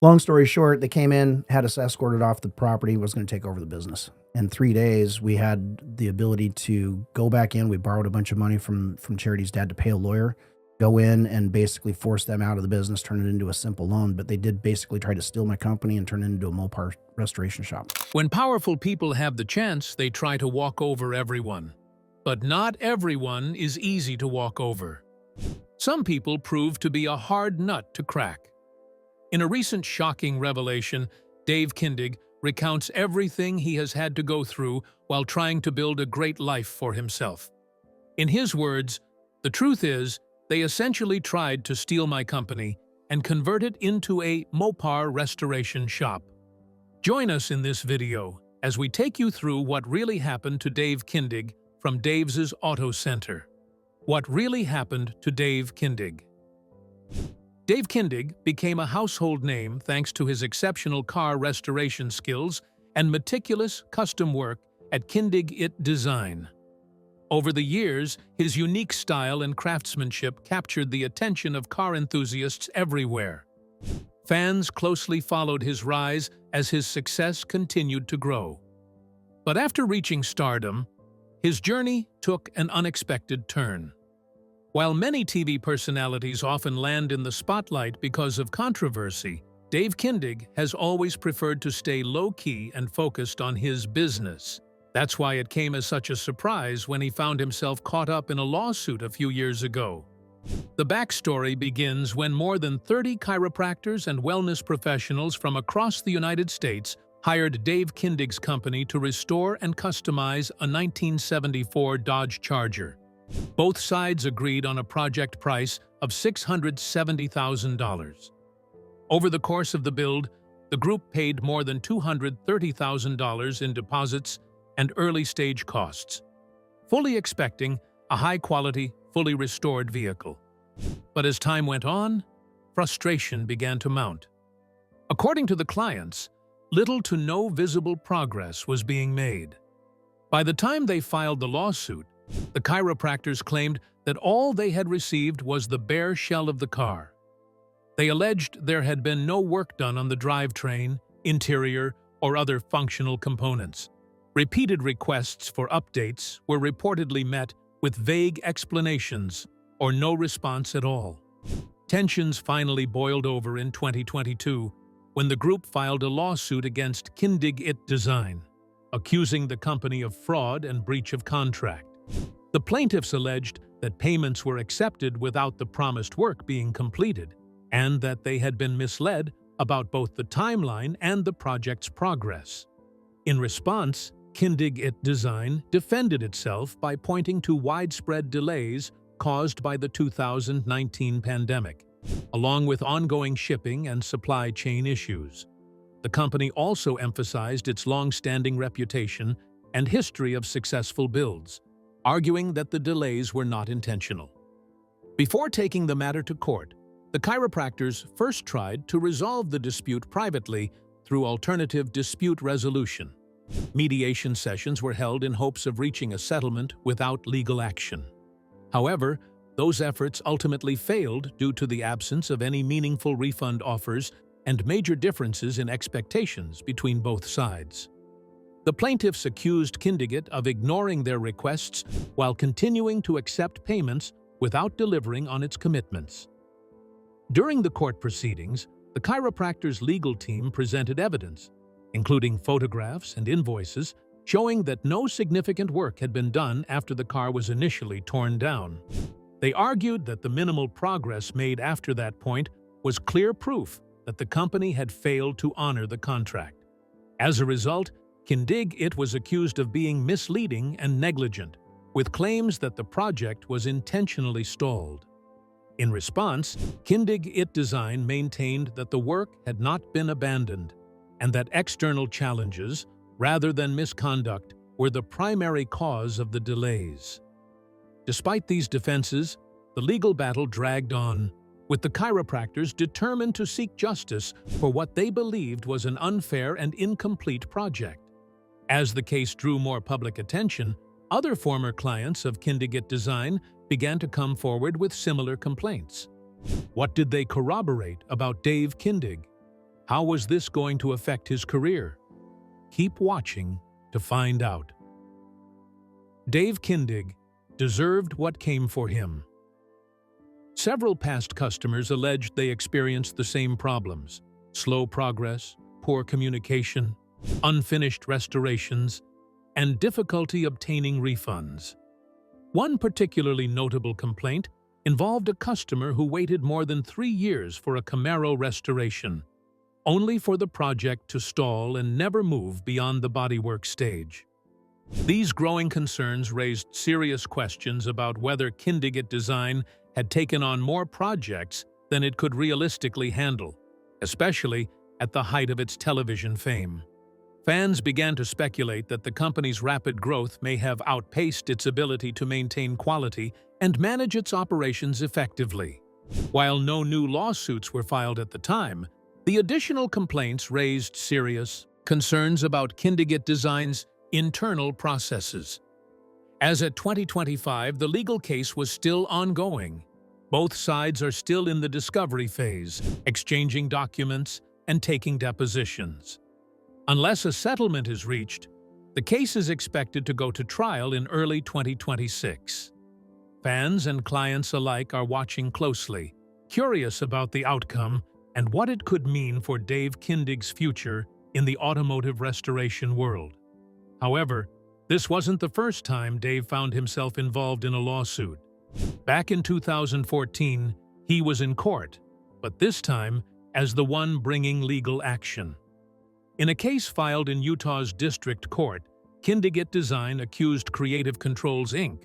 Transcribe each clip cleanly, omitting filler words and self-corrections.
Long story short, they came in, had us escorted off the property, was gonna take over the business. In 3 days, we had the ability to go back in. We borrowed a bunch of money from charity's dad to pay a lawyer, go in and basically force them out of the business, turn it into a simple loan, but they did basically try to steal my company and turn it into a Mopar restoration shop. When powerful people have the chance, they try to walk over everyone. But not everyone is easy to walk over. Some people prove to be a hard nut to crack. In a recent shocking revelation, Dave Kindig recounts everything he has had to go through while trying to build a great life for himself. In his words, "The truth is, they essentially tried to steal my company and convert it into a Mopar restoration shop." Join us in this video as we take you through what really happened to Dave Kindig from Dave's Auto Center. What really happened to Dave Kindig? Dave Kindig became a household name thanks to his exceptional car restoration skills and meticulous custom work at Kindigit Design. Over the years, his unique style and craftsmanship captured the attention of car enthusiasts everywhere. Fans closely followed his rise as his success continued to grow. But after reaching stardom, his journey took an unexpected turn. While many TV personalities often land in the spotlight because of controversy, Dave Kindig has always preferred to stay low-key and focused on his business. That's why it came as such a surprise when he found himself caught up in a lawsuit a few years ago. The backstory begins when more than 30 chiropractors and wellness professionals from across the United States hired Dave Kindig's company to restore and customize a 1974 Dodge Charger. Both sides agreed on a project price of $670,000. Over the course of the build, the group paid more than $230,000 in deposits and early-stage costs, fully expecting a high-quality, fully restored vehicle. But as time went on, frustration began to mount. According to the clients, little to no visible progress was being made. By the time they filed the lawsuit, the chiropractors claimed that all they had received was the bare shell of the car. They alleged there had been no work done on the drivetrain, interior, or other functional components. Repeated requests for updates were reportedly met with vague explanations or no response at all. Tensions finally boiled over in 2022 when the group filed a lawsuit against Kindigit Design, accusing the company of fraud and breach of contract. The plaintiffs alleged that payments were accepted without the promised work being completed, and that they had been misled about both the timeline and the project's progress. In response, Kindigit Design defended itself by pointing to widespread delays caused by the 2019 pandemic, along with ongoing shipping and supply chain issues. The company also emphasized its long-standing reputation and history of successful builds, arguing that the delays were not intentional. Before taking the matter to court, the chiropractors first tried to resolve the dispute privately through alternative dispute resolution. Mediation sessions were held in hopes of reaching a settlement without legal action. However, those efforts ultimately failed due to the absence of any meaningful refund offers and major differences in expectations between both sides. The plaintiffs accused Kindigit of ignoring their requests while continuing to accept payments without delivering on its commitments. During the court proceedings, the chiropractor's legal team presented evidence, including photographs and invoices, showing that no significant work had been done after the car was initially torn down. They argued that the minimal progress made after that point was clear proof that the company had failed to honor the contract. As a result, Kindigit was accused of being misleading and negligent, with claims that the project was intentionally stalled. In response, Kindigit Design maintained that the work had not been abandoned, and that external challenges, rather than misconduct, were the primary cause of the delays. Despite these defenses, the legal battle dragged on, with the chiropractors determined to seek justice for what they believed was an unfair and incomplete project. As the case drew more public attention, other former clients of Kindigit Design began to come forward with similar complaints. What did they corroborate about Dave Kindig? How was this going to affect his career? Keep watching to find out. Dave Kindig deserved what came for him. Several past customers alleged they experienced the same problems: slow progress, poor communication, unfinished restorations, and difficulty obtaining refunds. One particularly notable complaint involved a customer who waited more than 3 years for a Camaro restoration, only for the project to stall and never move beyond the bodywork stage. These growing concerns raised serious questions about whether Kindigit Design had taken on more projects than it could realistically handle, especially at the height of its television fame. Fans began to speculate that the company's rapid growth may have outpaced its ability to maintain quality and manage its operations effectively. While no new lawsuits were filed at the time, the additional complaints raised serious concerns about Kindigit Design's internal processes. As at 2025, the legal case was still ongoing. Both sides are still in the discovery phase, exchanging documents and taking depositions. Unless a settlement is reached, the case is expected to go to trial in early 2026. Fans and clients alike are watching closely, curious about the outcome and what it could mean for Dave Kindig's future in the automotive restoration world. However, this wasn't the first time Dave found himself involved in a lawsuit. Back in 2014, he was in court, but this time as the one bringing legal action. In a case filed in Utah's District Court, Kindigit Design accused Creative Controls, Inc.,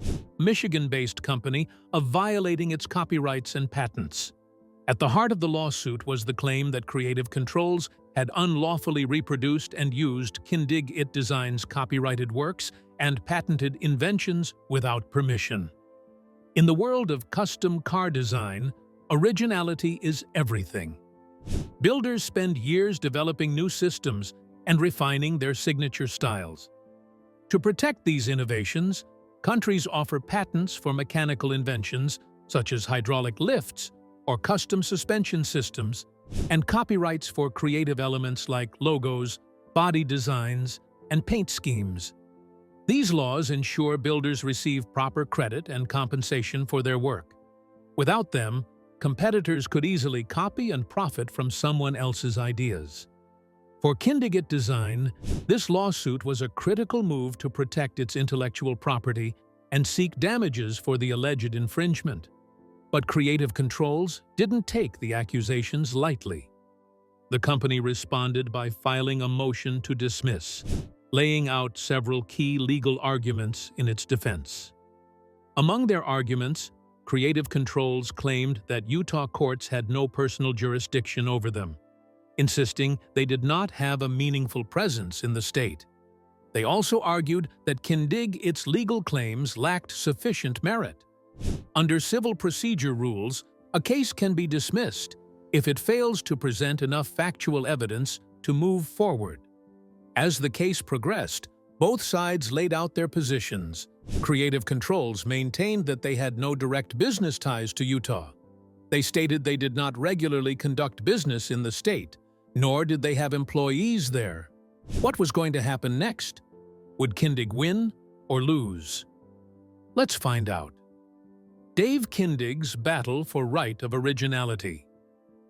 a Michigan-based company, of violating its copyrights and patents. At the heart of the lawsuit was the claim that Creative Controls had unlawfully reproduced and used Kindigit Design's copyrighted works and patented inventions without permission. In the world of custom car design, originality is everything. Builders spend years developing new systems and refining their signature styles. To protect these innovations, countries offer patents for mechanical inventions such as hydraulic lifts or custom suspension systems, and copyrights for creative elements like logos, body designs, and paint schemes. These laws ensure builders receive proper credit and compensation for their work. Without them, competitors could easily copy and profit from someone else's ideas. For Kindigit Design, this lawsuit was a critical move to protect its intellectual property and seek damages for the alleged infringement. But Creative Controls didn't take the accusations lightly. The company responded by filing a motion to dismiss, laying out several key legal arguments in its defense. Among their arguments, Creative Controls claimed that Utah courts had no personal jurisdiction over them, insisting they did not have a meaningful presence in the state. They also argued that Kindigit's legal claims lacked sufficient merit. Under civil procedure rules, a case can be dismissed if it fails to present enough factual evidence to move forward. As the case progressed, both sides laid out their positions. Creative Controls maintained that they had no direct business ties to Utah. They stated they did not regularly conduct business in the state, nor did they have employees there. What was going to happen next? Would Kindig win or lose? Let's find out. Dave Kindig's battle for right of originality.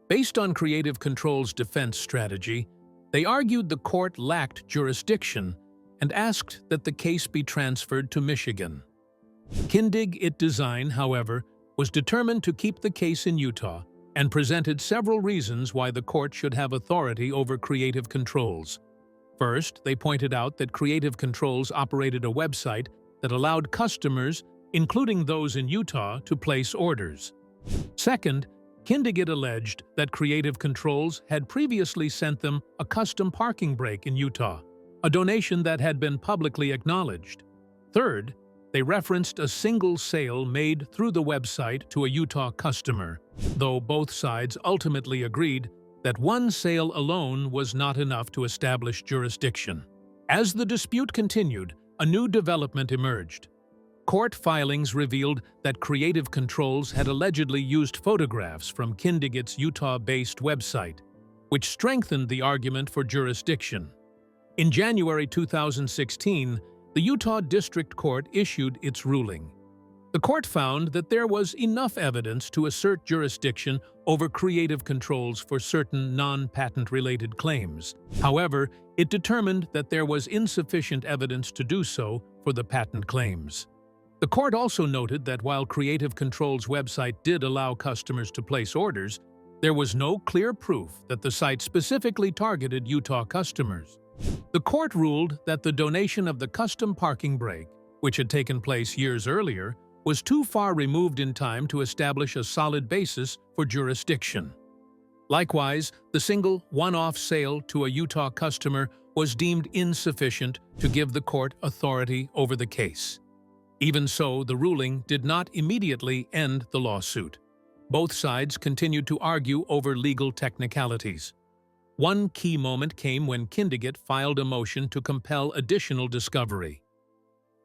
Based on Creative Controls' defense strategy, they argued the court lacked jurisdiction and asked that the case be transferred to Michigan. Kindigit Design, however, was determined to keep the case in Utah and presented several reasons why the court should have authority over Creative Controls. First, they pointed out that Creative Controls operated a website that allowed customers, including those in Utah, to place orders. Second, Kindigit alleged that Creative Controls had previously sent them a custom parking brake in Utah, a donation that had been publicly acknowledged. Third, they referenced a single sale made through the website to a Utah customer, though both sides ultimately agreed that one sale alone was not enough to establish jurisdiction. As the dispute continued, a new development emerged. Court filings revealed that Creative Controls had allegedly used photographs from Kindigit's Utah-based website. which strengthened the argument for jurisdiction. In January 2016, the Utah District Court issued its ruling. The court found that there was enough evidence to assert jurisdiction over creative controls for certain non-patent-related claims. However, it determined that there was insufficient evidence to do so for the patent claims. The court also noted that while Creative Control's website did allow customers to place orders, there was no clear proof that the site specifically targeted Utah customers. The court ruled that the donation of the custom parking brake, which had taken place years earlier, was too far removed in time to establish a solid basis for jurisdiction. Likewise, the single one-off sale to a Utah customer was deemed insufficient to give the court authority over the case. Even so, the ruling did not immediately end the lawsuit. Both sides continued to argue over legal technicalities. One key moment came when Kindigit filed a motion to compel additional discovery.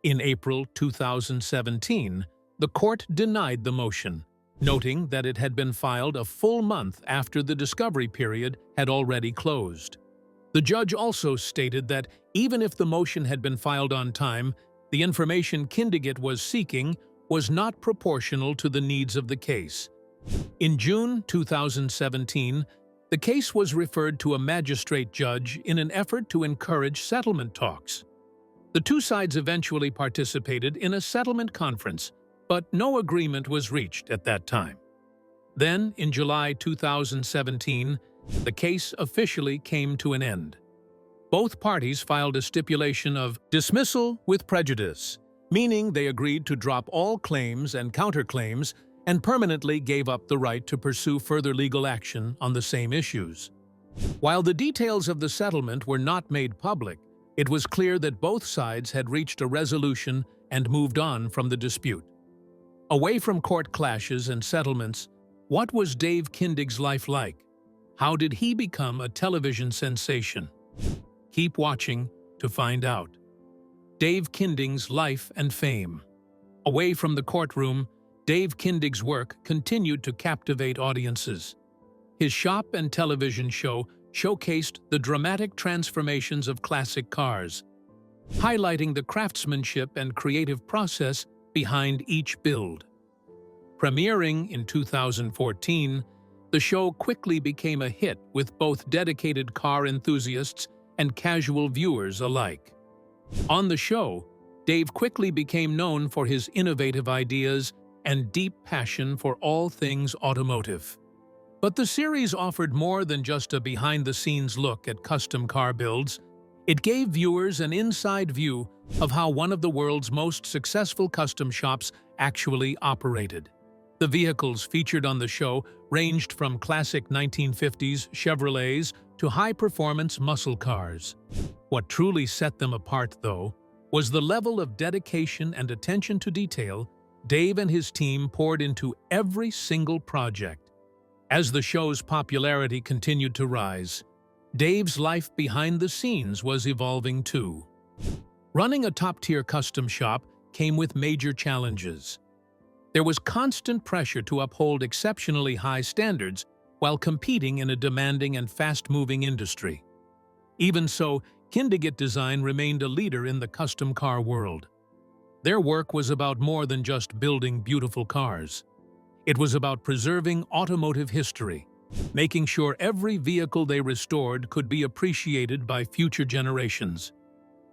In April 2017, the court denied the motion, noting that it had been filed a full month after the discovery period had already closed. The judge also stated that even if the motion had been filed on time, the information Kindigit was seeking was not proportional to the needs of the case. In June 2017, the case was referred to a magistrate judge in an effort to encourage settlement talks. The two sides eventually participated in a settlement conference, but no agreement was reached at that time. Then, in July 2017, the case officially came to an end. Both parties filed a stipulation of dismissal with prejudice, meaning they agreed to drop all claims and counterclaims and permanently gave up the right to pursue further legal action on the same issues. While the details of the settlement were not made public, it was clear that both sides had reached a resolution and moved on from the dispute. Away from court clashes and settlements, what was Dave Kindig's life like? How did he become a television sensation? Keep watching to find out. Dave Kindig's life and fame. Away from the courtroom, Dave Kindig's work continued to captivate audiences. His shop and television show showcased the dramatic transformations of classic cars, highlighting the craftsmanship and creative process behind each build. Premiering in 2014, the show quickly became a hit with both dedicated car enthusiasts and casual viewers alike. On the show, Dave quickly became known for his innovative ideas and deep passion for all things automotive. But the series offered more than just a behind-the-scenes look at custom car builds. It gave viewers an inside view of how one of the world's most successful custom shops actually operated. The vehicles featured on the show ranged from classic 1950s Chevrolets to high-performance muscle cars. What truly set them apart, though, was the level of dedication and attention to detail Dave and his team poured into every single project. As the show's popularity continued to rise, Dave's life behind the scenes was evolving too. Running a top-tier custom shop came with major challenges. There was constant pressure to uphold exceptionally high standards while competing in a demanding and fast-moving industry. Even so, Kindigit Design remained a leader in the custom car world. Their work was about more than just building beautiful cars. It was about preserving automotive history, making sure every vehicle they restored could be appreciated by future generations.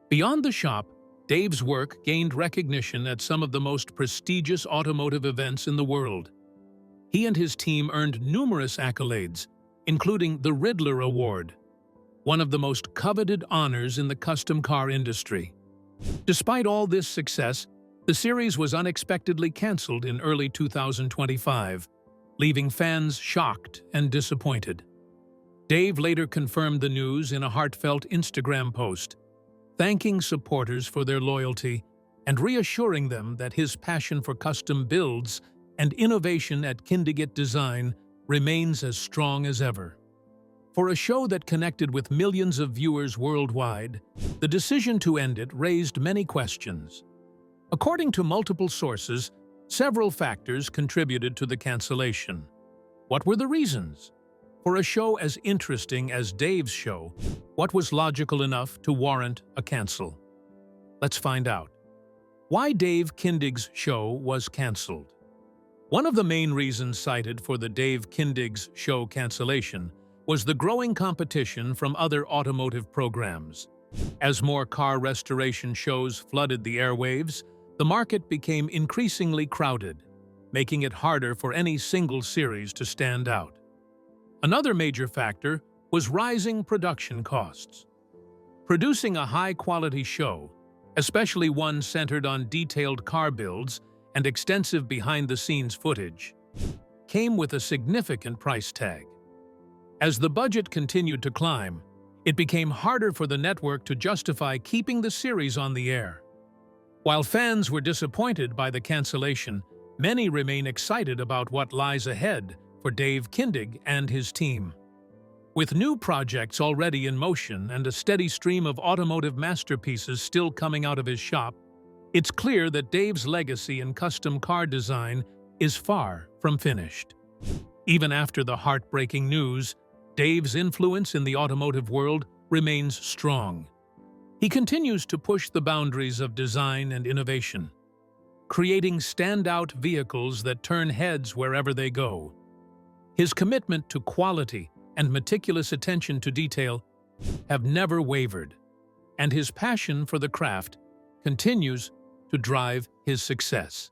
Beyond the shop, Dave's work gained recognition at some of the most prestigious automotive events in the world. He and his team earned numerous accolades, including the Riddler Award, one of the most coveted honors in the custom car industry. Despite all this success, the series was unexpectedly canceled in early 2025, leaving fans shocked and disappointed. Dave later confirmed the news in a heartfelt Instagram post, thanking supporters for their loyalty and reassuring them that his passion for custom builds and innovation at Kindigit Design remains as strong as ever. For a show that connected with millions of viewers worldwide, the decision to end it raised many questions. According to multiple sources, several factors contributed to the cancellation. What were the reasons? For a show as interesting as Dave's show, what was logical enough to warrant a cancel? Let's find out. Why Dave Kindig's show was canceled. One of the main reasons cited for the Dave Kindig's show cancellation was the growing competition from other automotive programs. As more car restoration shows flooded the airwaves, the market became increasingly crowded, making it harder for any single series to stand out. Another major factor was rising production costs. Producing a high-quality show, especially one centered on detailed car builds and extensive behind-the-scenes footage, came with a significant price tag. As the budget continued to climb, it became harder for the network to justify keeping the series on the air. While fans were disappointed by the cancellation, many remain excited about what lies ahead for Dave Kindig and his team. With new projects already in motion and a steady stream of automotive masterpieces still coming out of his shop, it's clear that Dave's legacy in custom car design is far from finished. Even after the heartbreaking news, Dave's influence in the automotive world remains strong. He continues to push the boundaries of design and innovation, creating standout vehicles that turn heads wherever they go. His commitment to quality and meticulous attention to detail have never wavered, and his passion for the craft continues to drive his success.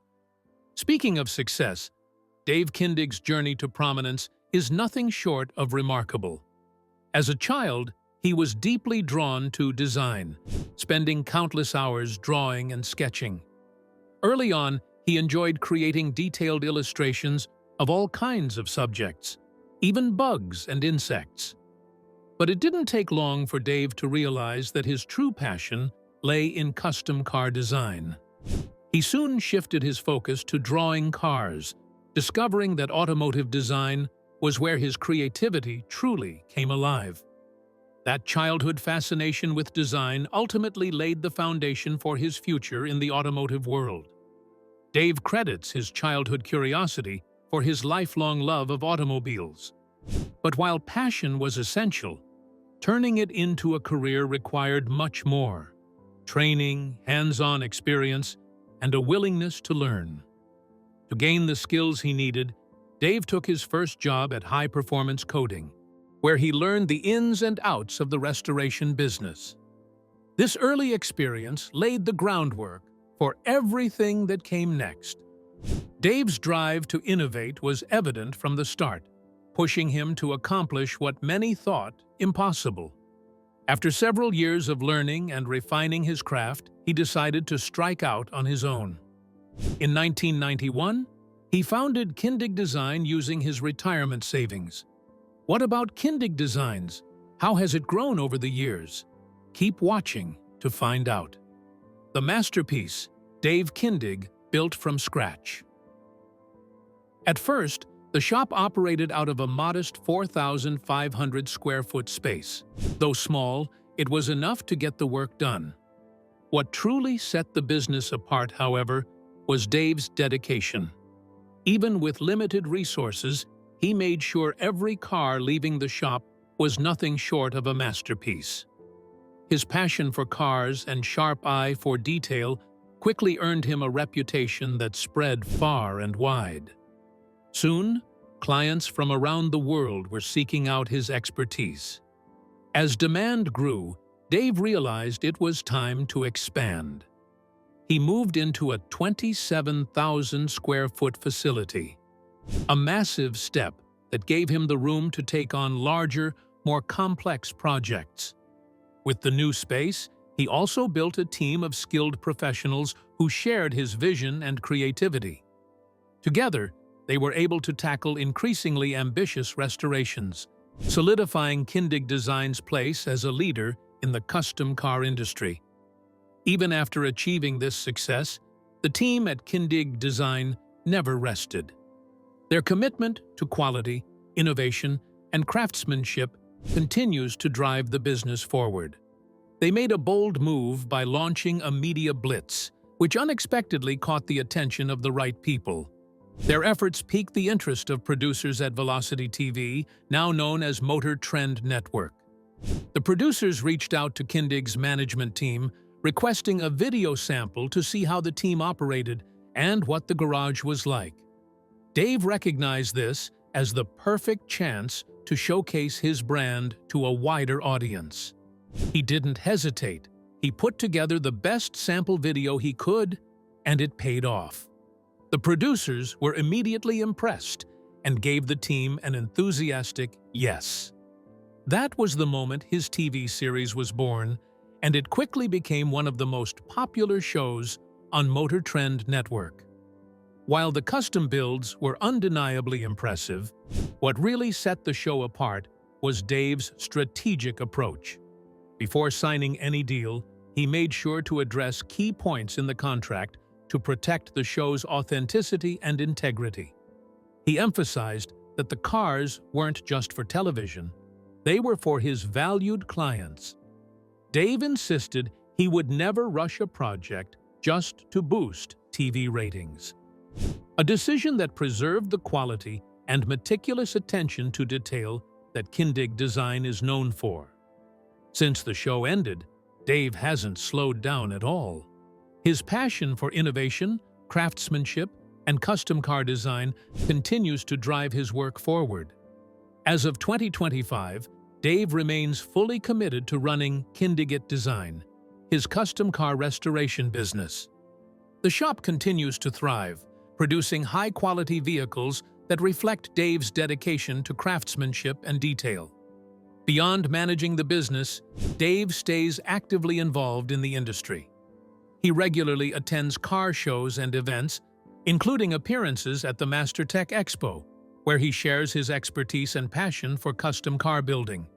Speaking of success, Dave Kindig's journey to prominence is nothing short of remarkable. As a child, he was deeply drawn to design, spending countless hours drawing and sketching. Early on, he enjoyed creating detailed illustrations of all kinds of subjects, even bugs and insects. But it didn't take long for Dave to realize that his true passion lay in custom car design. He soon shifted his focus to drawing cars, discovering that automotive design was where his creativity truly came alive. That childhood fascination with design ultimately laid the foundation for his future in the automotive world. Dave credits his childhood curiosity for his lifelong love of automobiles. But while passion was essential, turning it into a career required much more: training, hands-on experience, and a willingness to learn. To gain the skills he needed, Dave took his first job at High Performance Coating, where he learned the ins and outs of the restoration business. This early experience laid the groundwork for everything that came next. Dave's drive to innovate was evident from the start, pushing him to accomplish what many thought impossible. After several years of learning and refining his craft, he decided to strike out on his own. In 1991, he founded Kindig Design using his retirement savings. What about Kindig Designs? How has it grown over the years? Keep watching to find out. The masterpiece, Dave Kindig, built from scratch. At first, the shop operated out of a modest 4,500 square foot space. Though small, it was enough to get the work done. What truly set the business apart, however, was Dave's dedication. Even with limited resources, he made sure every car leaving the shop was nothing short of a masterpiece. His passion for cars and sharp eye for detail quickly earned him a reputation that spread far and wide. Soon, clients from around the world were seeking out his expertise. As demand grew, Dave realized it was time to expand. He moved into a 27,000 square foot facility, a massive step that gave him the room to take on larger, more complex projects. With the new space, he also built a team of skilled professionals who shared his vision and creativity. Together, they were able to tackle increasingly ambitious restorations, solidifying Kindig Design's place as a leader in the custom car industry. Even after achieving this success, the team at Kindig Design never rested. Their commitment to quality, innovation, and craftsmanship continues to drive the business forward. They made a bold move by launching a media blitz, which unexpectedly caught the attention of the right people. Their efforts piqued the interest of producers at Velocity TV, now known as Motor Trend Network. The producers reached out to Kindig's management team, requesting a video sample to see how the team operated and what the garage was like. Dave recognized this as the perfect chance to showcase his brand to a wider audience. He didn't hesitate. He put together the best sample video he could, and it paid off. The producers were immediately impressed and gave the team an enthusiastic yes. That was the moment his TV series was born, and it quickly became one of the most popular shows on Motor Trend Network. While the custom builds were undeniably impressive, what really set the show apart was Dave's strategic approach. Before signing any deal, he made sure to address key points in the contract to protect the show's authenticity and integrity. He emphasized that the cars weren't just for television, they were for his valued clients. Dave insisted he would never rush a project just to boost TV ratings. A decision that preserved the quality and meticulous attention to detail that Kindig Design is known for. Since the show ended, Dave hasn't slowed down at all. His passion for innovation, craftsmanship, and custom car design continues to drive his work forward. As of 2025, Dave remains fully committed to running Kindigit Design, his custom car restoration business. The shop continues to thrive, producing high-quality vehicles that reflect Dave's dedication to craftsmanship and detail. Beyond managing the business, Dave stays actively involved in the industry. He regularly attends car shows and events, including appearances at the MasterTech Expo, where he shares his expertise and passion for custom car building.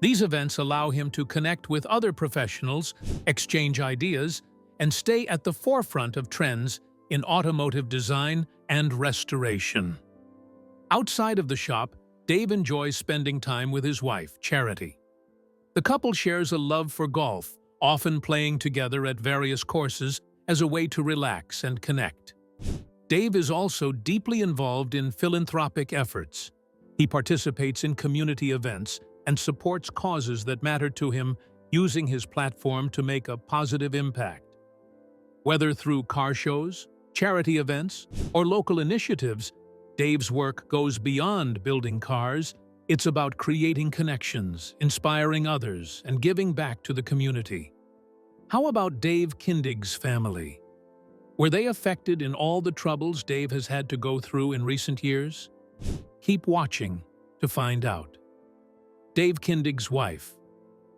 These events allow him to connect with other professionals, exchange ideas, and stay at the forefront of trends in automotive design and restoration. Outside of the shop, Dave enjoys spending time with his wife, Charity. The couple shares a love for golf, often playing together at various courses as a way to relax and connect. Dave is also deeply involved in philanthropic efforts. He participates in community events and supports causes that matter to him, using his platform to make a positive impact. Whether through car shows, charity events, or local initiatives, Dave's work goes beyond building cars. It's about creating connections, inspiring others, and giving back to the community. How about Dave Kindig's family? Were they affected in all the troubles Dave has had to go through in recent years? Keep watching to find out. Dave Kindig's wife,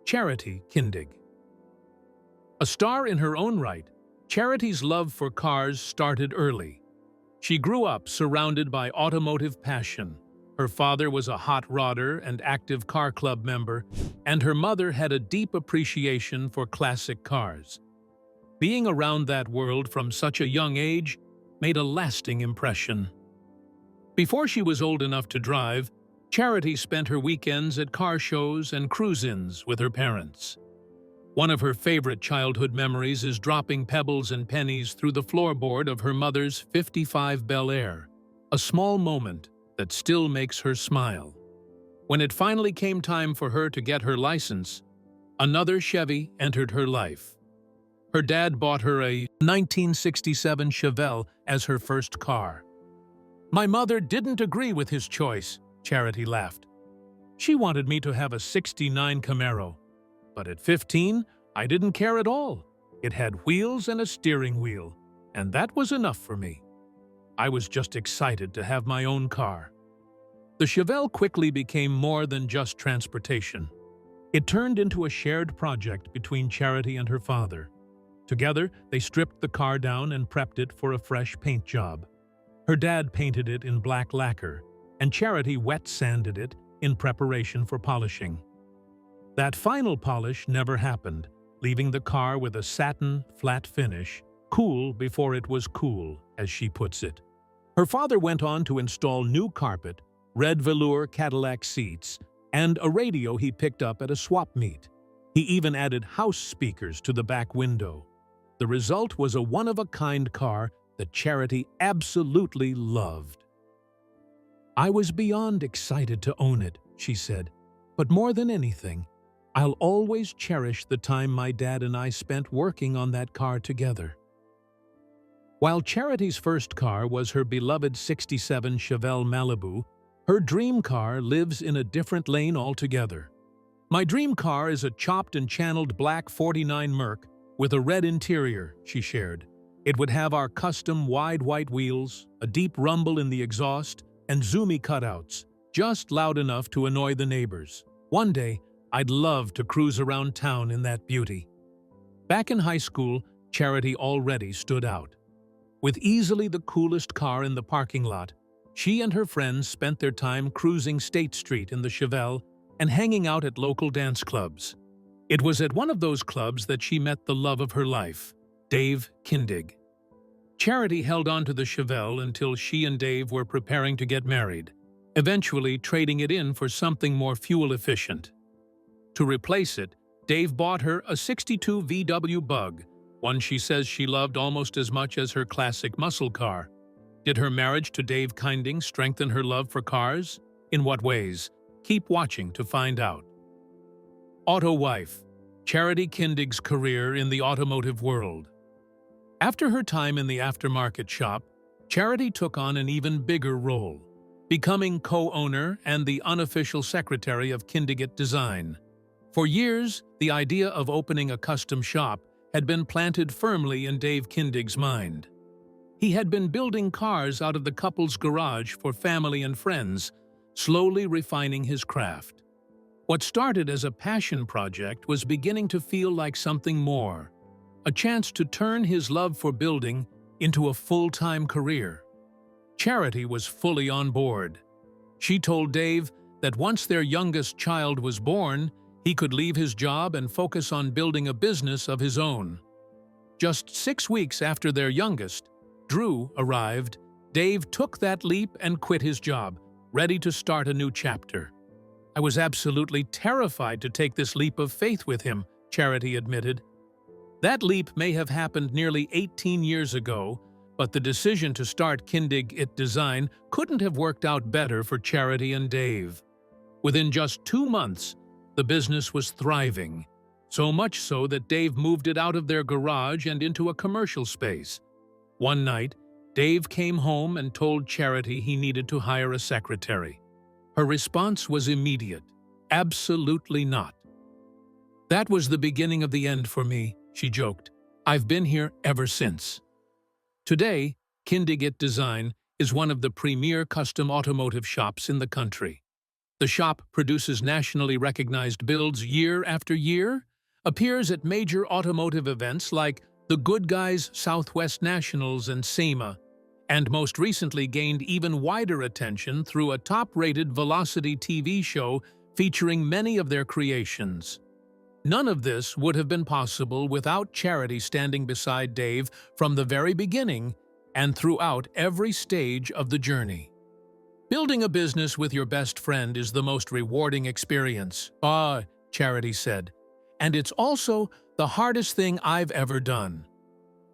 Charity Kindig. A star in her own right, Charity's love for cars started early. She grew up surrounded by automotive passion. Her father was a hot rodder and active car club member, and her mother had a deep appreciation for classic cars. Being around that world from such a young age made a lasting impression. Before she was old enough to drive, Charity spent her weekends at car shows and cruise-ins with her parents. One of her favorite childhood memories is dropping pebbles and pennies through the floorboard of her mother's '55 Bel Air, a small moment that still makes her smile. When it finally came time for her to get her license, another Chevy entered her life. Her dad bought her a 1967 Chevelle as her first car. "My mother didn't agree with his choice," Charity laughed. "She wanted me to have a '69 Camaro. But at 15, I didn't care at all. It had wheels and a steering wheel, and that was enough for me. I was just excited to have my own car." The Chevelle quickly became more than just transportation. It turned into a shared project between Charity and her father. Together, they stripped the car down and prepped it for a fresh paint job. Her dad painted it in black lacquer, and Charity wet sanded it in preparation for polishing. That final polish never happened, leaving the car with a satin, flat finish, cool before it was cool, as she puts it. Her father went on to install new carpet, red velour Cadillac seats, and a radio he picked up at a swap meet. He even added house speakers to the back window. The result was a one-of-a-kind car that Charity absolutely loved. "I was beyond excited to own it," she said. "But more than anything, I'll always cherish the time my dad and I spent working on that car together." While Charity's first car was her beloved '67 Chevelle Malibu, her dream car lives in a different lane altogether. "My dream car is a chopped and channeled black '49 Merc with a red interior," she shared. "It would have our custom wide white wheels, a deep rumble in the exhaust, and zoomy cutouts, just loud enough to annoy the neighbors. One day, I'd love to cruise around town in that beauty." Back in high school, Charity already stood out. With easily the coolest car in the parking lot, she and her friends spent their time cruising State Street in the Chevelle and hanging out at local dance clubs. It was at one of those clubs that she met the love of her life, Dave Kindig. Charity held on to the Chevelle until she and Dave were preparing to get married, eventually trading it in for something more fuel-efficient. To replace it, Dave bought her a '62 VW Bug, one she says she loved almost as much as her classic muscle car. Did her marriage to Dave Kindig strengthen her love for cars? In what ways? Keep watching to find out. Auto wife, Charity Kindig's career in the automotive world. After her time in the aftermarket shop, Charity took on an even bigger role, becoming co-owner and the unofficial secretary of Kindigit Design. For years, the idea of opening a custom shop had been planted firmly in Dave Kindig's mind. He had been building cars out of the couple's garage for family and friends, slowly refining his craft. What started as a passion project was beginning to feel like something more, a chance to turn his love for building into a full-time career. Charity was fully on board. She told Dave that once their youngest child was born, he could leave his job and focus on building a business of his own. Just 6 weeks after their youngest, Drew, arrived, Dave took that leap and quit his job, ready to start a new chapter. "I was absolutely terrified to take this leap of faith with him," Charity admitted. That leap may have happened nearly 18 years ago, but the decision to start Kindigit Design couldn't have worked out better for Charity and Dave. Within just 2 months, the business was thriving, so much so that Dave moved it out of their garage and into a commercial space. One night, Dave came home and told Charity he needed to hire a secretary. Her response was immediate. "Absolutely not." "That was the beginning of the end for me," she joked. "I've been here ever since." Today, Kindigit Design is one of the premier custom automotive shops in the country. The shop produces nationally recognized builds year after year, appears at major automotive events like the Good Guys Southwest Nationals and SEMA, and most recently gained even wider attention through a top-rated Velocity TV show featuring many of their creations. None of this would have been possible without Charity standing beside Dave from the very beginning and throughout every stage of the journey. Building a business with your best friend is the most rewarding experience, Charity said, and it's also the hardest thing I've ever done.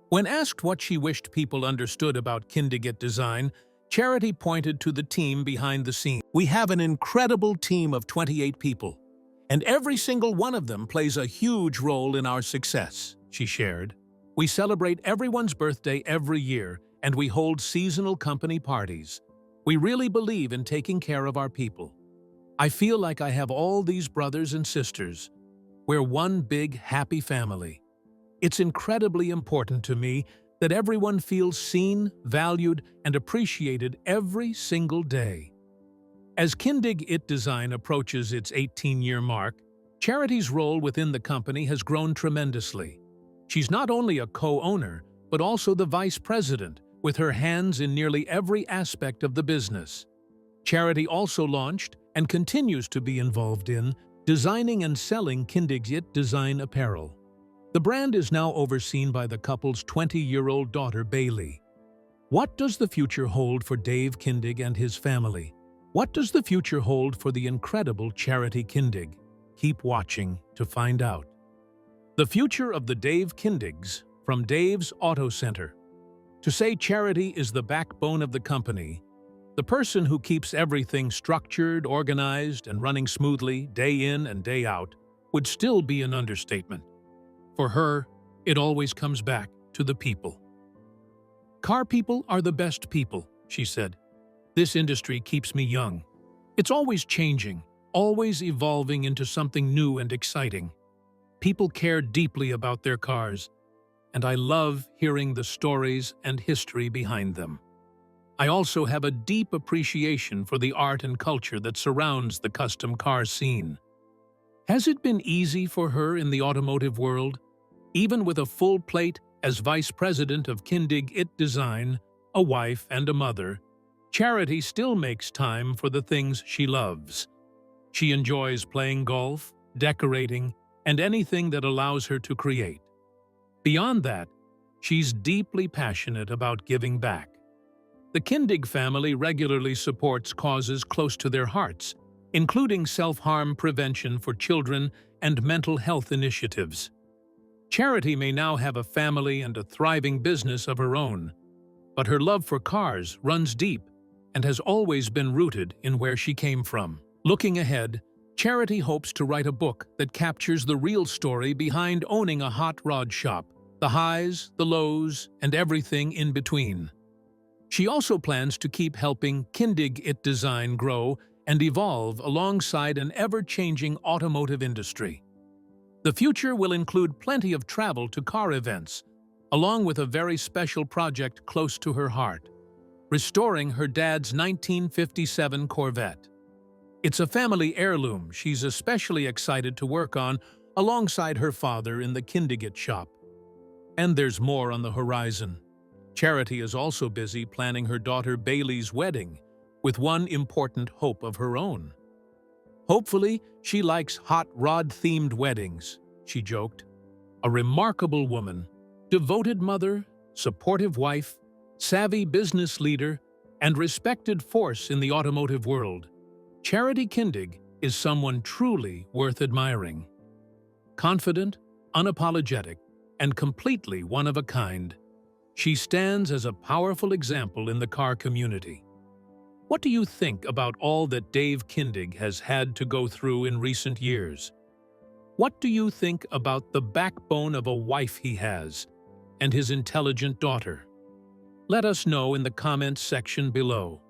When asked what she wished people understood about Kindigit Design, Charity pointed to the team behind the scenes. "We have an incredible team of 28 people, and every single one of them plays a huge role in our success," she shared. "We celebrate everyone's birthday every year, and we hold seasonal company parties. We really believe in taking care of our people. I feel like I have all these brothers and sisters. We're one big, happy family. It's incredibly important to me that everyone feels seen, valued, and appreciated every single day." As Kindigit Design approaches its 18-year mark, Charity's role within the company has grown tremendously. She's not only a co-owner, but also the vice president, with her hands in nearly every aspect of the business. Charity also launched, and continues to be involved in, designing and selling Kindigit Design apparel. The brand is now overseen by the couple's 20-year-old daughter, Bailey. What does the future hold for Dave Kindig and his family? What does the future hold for the incredible Charity Kindig? Keep watching to find out. The future of the Dave Kindigs from Dave's Auto Center. To say charity is the backbone of the company, the person who keeps everything structured, organized, and running smoothly day in and day out, would still be an understatement. For her, it always comes back to the people. Car people are the best people, she said. This industry keeps me young. It's always changing, always evolving into something new and exciting. People care deeply about their cars, and I love hearing the stories and history behind them. I also have a deep appreciation for the art and culture that surrounds the custom car scene. Has it been easy for her in the automotive world? Even with a full plate as vice president of Kindigit Design, a wife and a mother, Charity still makes time for the things she loves. She enjoys playing golf, decorating, and anything that allows her to create. Beyond that, she's deeply passionate about giving back. The Kindig family regularly supports causes close to their hearts, including self-harm prevention for children and mental health initiatives. Charity may now have a family and a thriving business of her own, but her love for cars runs deep and has always been rooted in where she came from. Looking ahead, Charity hopes to write a book that captures the real story behind owning a hot rod shop, the highs, the lows, and everything in between. She also plans to keep helping Kindigit Design grow and evolve alongside an ever-changing automotive industry. The future will include plenty of travel to car events, along with a very special project close to her heart: restoring her dad's 1957 Corvette. It's a family heirloom she's especially excited to work on alongside her father in the Kindigit shop. And there's more on the horizon. Charity is also busy planning her daughter Bailey's wedding, with one important hope of her own. Hopefully, she likes hot rod-themed weddings, she joked. A remarkable woman, devoted mother, supportive wife, savvy business leader, and respected force in the automotive world, Charity Kindig is someone truly worth admiring. Confident, unapologetic, and completely one of a kind, she stands as a powerful example in the car community. What do you think about all that Dave Kindig has had to go through in recent years? What do you think about the backbone of a wife he has and his intelligent daughter? Let us know in the comments section below.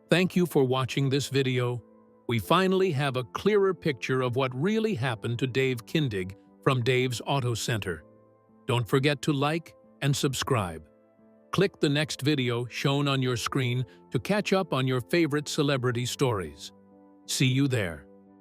Thank you for watching this video. We finally have a clearer picture of what really happened to Dave Kindig from Dave's Auto Center. Don't forget to like and subscribe. Click the next video shown on your screen to catch up on your favorite celebrity stories. See you there.